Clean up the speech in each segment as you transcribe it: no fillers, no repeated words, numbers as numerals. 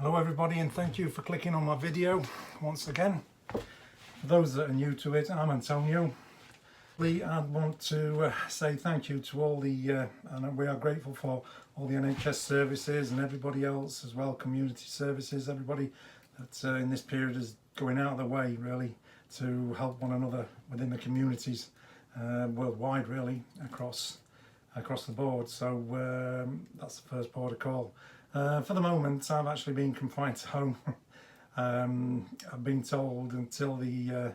Hello everybody, and thank you for clicking on my video once again. For those that are new to it, I'm Antonio. I want to say thank you to all the, and we are grateful for all the NHS services and everybody else as well, community services, everybody that in this period is going out of their way really to help one another within the communities worldwide really, across the board. So that's the first port of call. For the moment, I've actually been confined to home. I've been told until the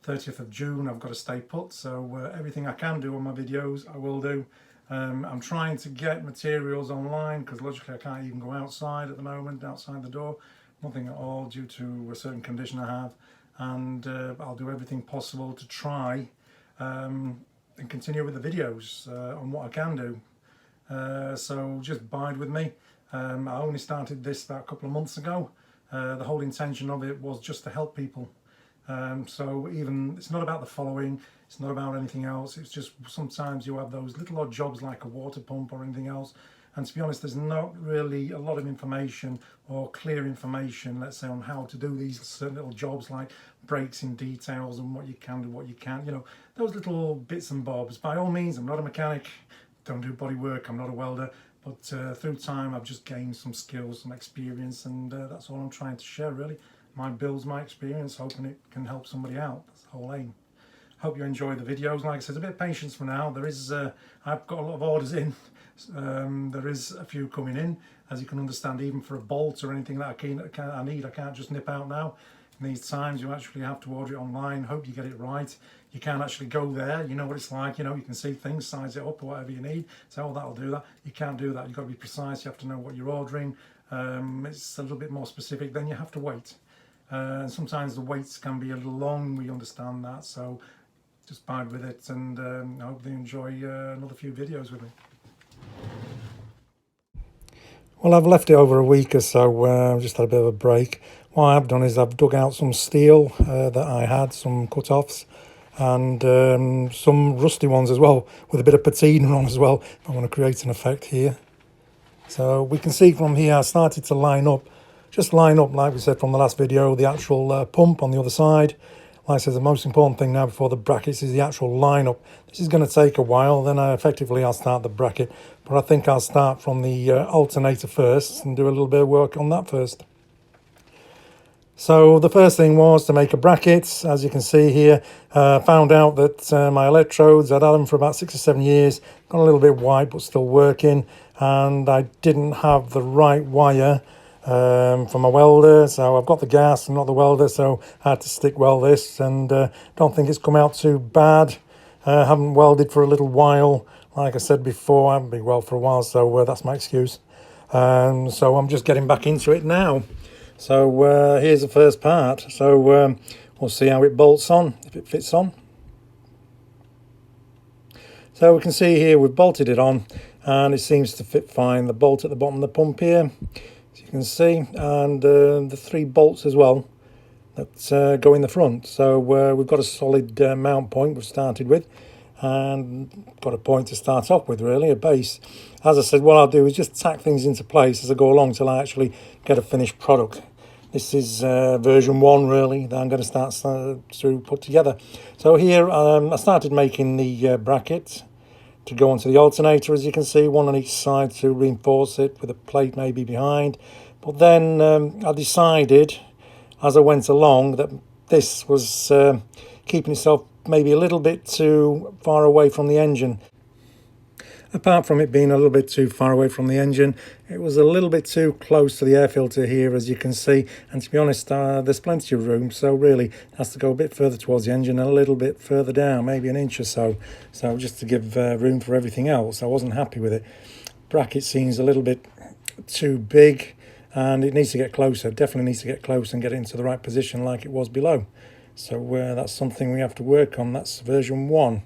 30th of June I've got to stay put, so everything I can do on my videos I will do. I'm trying to get materials online because logically I can't even go outside at the moment, outside the door, nothing at all due to a certain condition I have, and I'll do everything possible to try and continue with the videos on what I can do. So just bide with me. I only started this about a couple of months ago. The whole intention of it was just to help people. So even it's not about the following, it's not about anything else, it's just sometimes you have those little odd jobs like a water pump or anything else, and to be honest there's not really a lot of information or clear information, let's say, on how to do these certain little jobs like breaks in details and what you can do, what you can't, you know, those little bits and bobs. By all means, I'm not a mechanic, don't do body work, I'm not a welder, but through time I've just gained some skills, some experience, and that's all I'm trying to share really. My builds, my experience, hoping it can help somebody out. That's the whole aim. Hope you enjoy the videos. Like I said, a bit of patience for now. There is, I've got a lot of orders in. There is a few coming in, as you can understand. Even for a bolt or anything that I need, I can't just nip out now. In these times, you actually have to order it online. Hope you get it right. You can't actually go there. You know what it's like. You know, you can see things, size it up or whatever you need. So, oh, that'll do that. You can't do that. You've got to be precise. You have to know what you're ordering. It's a little bit more specific. Then you have to wait. Sometimes the waits can be a little long, we understand that, so just bide with it, and I hope they enjoy another few videos with me. Well, I've left it over a week or so, I've just had a bit of a break. What I've done is I've dug out some steel that I had, some cut-offs, and some rusty ones as well, with a bit of patina on as well, if I want to create an effect here. So we can see from here I started to line up, like we said from the last video, the actual pump on the other side. Like I said, the most important thing now before the brackets is the actual lineup. This is going to take a while, then I'll start the bracket, but I think I'll start from the alternator first and do a little bit of work on that first. So the first thing was to make a bracket. As you can see here, found out that my electrodes, I'd had them for about 6 or 7 years, got a little bit white but still working, and I didn't have the right wire for my welder, so I've got the gas and not the welder, so I had to stick weld this, and don't think it's come out too bad. Haven't welded for a little while, like I said before, I haven't been welded for a while, so that's my excuse. So I'm just getting back into it now. So here's the first part, so we'll see how it bolts on, if it fits on. So we can see here we've bolted it on and it seems to fit fine. The bolt at the bottom of the pump here, as you can see, and the 3 bolts as well that go in the front. So we've got a solid mount point we've started with, and got a point to start off with really, a base. As I said, what I'll do is just tack things into place as I go along till I actually get a finished product. This is version 1 really that I'm going to start to put together. So here I started making the bracket to go onto the alternator, as you can see, one on each side to reinforce it with a plate maybe behind. But then I decided as I went along that this was keeping itself maybe a little bit too far away from the engine. Apart from it being a little bit too far away from the engine, it was a little bit too close to the air filter here, as you can see, and to be honest there's plenty of room, so really it has to go a bit further towards the engine and a little bit further down, maybe an inch or so, just to give room for everything else. I wasn't happy with it. Bracket seems a little bit too big, and it needs to get closer, definitely needs to get close and get it into the right position like it was below. So that's something we have to work on. That's version 1,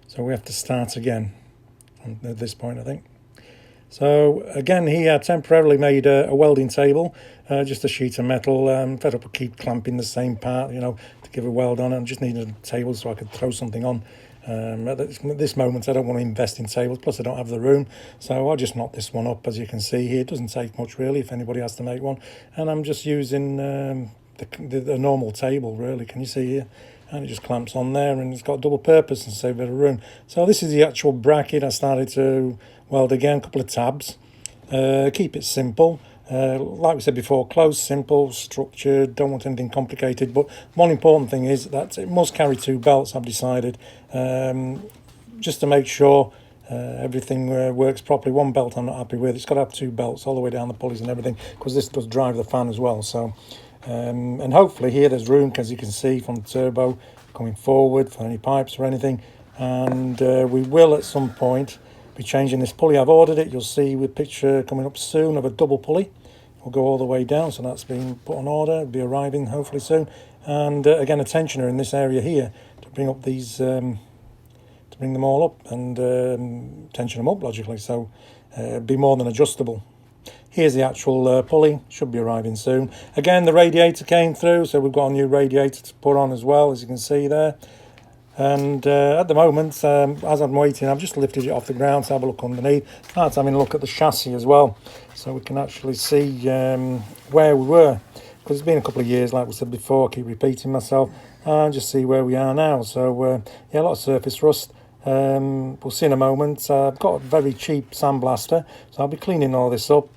so we have to start again at this point, I think. So again, he temporarily made a welding table, just a sheet of metal, fed up with keep clamping the same part, you know, to give a weld on it. I just needed a table so I could throw something on At this moment I don't want to invest in tables, plus I don't have the room, so I'll just knock this one up. As you can see here, it doesn't take much really if anybody has to make one, and I'm just using the normal table really. Can you see here? And it just clamps on there, and it's got double purpose and save a bit of room. So this is the actual bracket. I started to weld again, a couple of tabs. Keep it simple. Like we said before, close, simple, structured, don't want anything complicated, but one important thing is that it must carry 2 belts, I've decided, just to make sure everything works properly. One belt I'm not happy with. It's got to have 2 belts all the way down the pulleys and everything, because this does drive the fan as well. So and hopefully here there's room, as you can see from the turbo coming forward for any pipes or anything, and we will at some point be changing this pulley. I've ordered it. You'll see with picture coming up soon of a double pulley. Will go all the way down, so that's been put on order. It'll be arriving hopefully soon. And again, a tensioner in this area here to bring up these, to bring them all up and tension them up logically. So be more than adjustable. Here's the actual pulley. Should be arriving soon. Again, the radiator came through, so we've got a new radiator to put on as well, as you can see there. And at the moment, as I'm waiting, I've just lifted it off the ground to have a look underneath. Started having a look at the chassis as well, so we can actually see where we were. Because it's been a couple of years, like we said before, I keep repeating myself, and just see where we are now. So yeah, a lot of surface rust. We'll see in a moment. I've got a very cheap sandblaster, so I'll be cleaning all this up,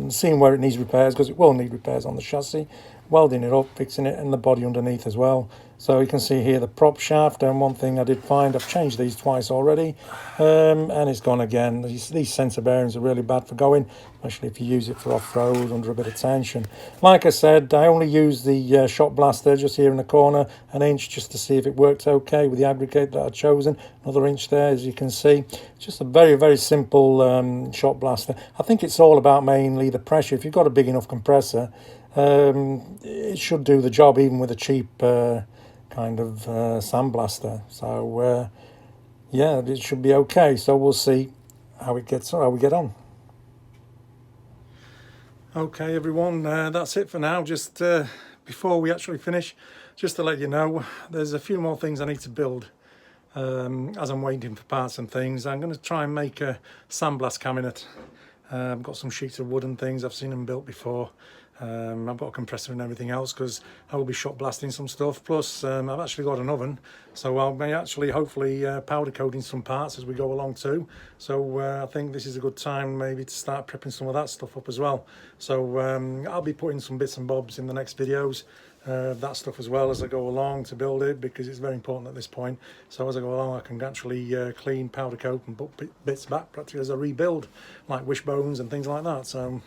seeing where it needs repairs, because it will need repairs on the chassis, welding it up, fixing it, and the body underneath as well. So you can see here the prop shaft, and one thing I did find, I've changed these twice already, and it's gone again. These sensor bearings are really bad for going, especially if you use it for off-road under a bit of tension. Like I said, I only used the shot blaster just here in the corner, an inch, just to see if it worked okay with the aggregate that I'd chosen. Another inch there, as you can see. Just a very, very simple shot blaster. I think it's all about mainly the pressure. If you've got a big enough compressor, it should do the job even with a cheap kind of sandblaster. So yeah, it should be okay. So we'll see how we get on. Okay everyone, that's it for now. Just before we actually finish, just to let you know, there's a few more things I need to build as I'm waiting for parts and things. I'm going to try and make a sandblast cabinet. I've got some sheets of wood and things, I've seen them built before. I've got a compressor and everything else, because I will be shot blasting some stuff. Plus I've actually got an oven, so I'll be actually hopefully powder coating some parts as we go along too. So I think this is a good time maybe to start prepping some of that stuff up as well. So I'll be putting some bits and bobs in the next videos, that stuff as well as I go along to build it, because it's very important at this point. So as I go along I can actually clean, powder coat and put bits back practically as I rebuild, like wishbones and things like that. So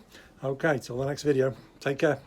okay, till the next video, take care.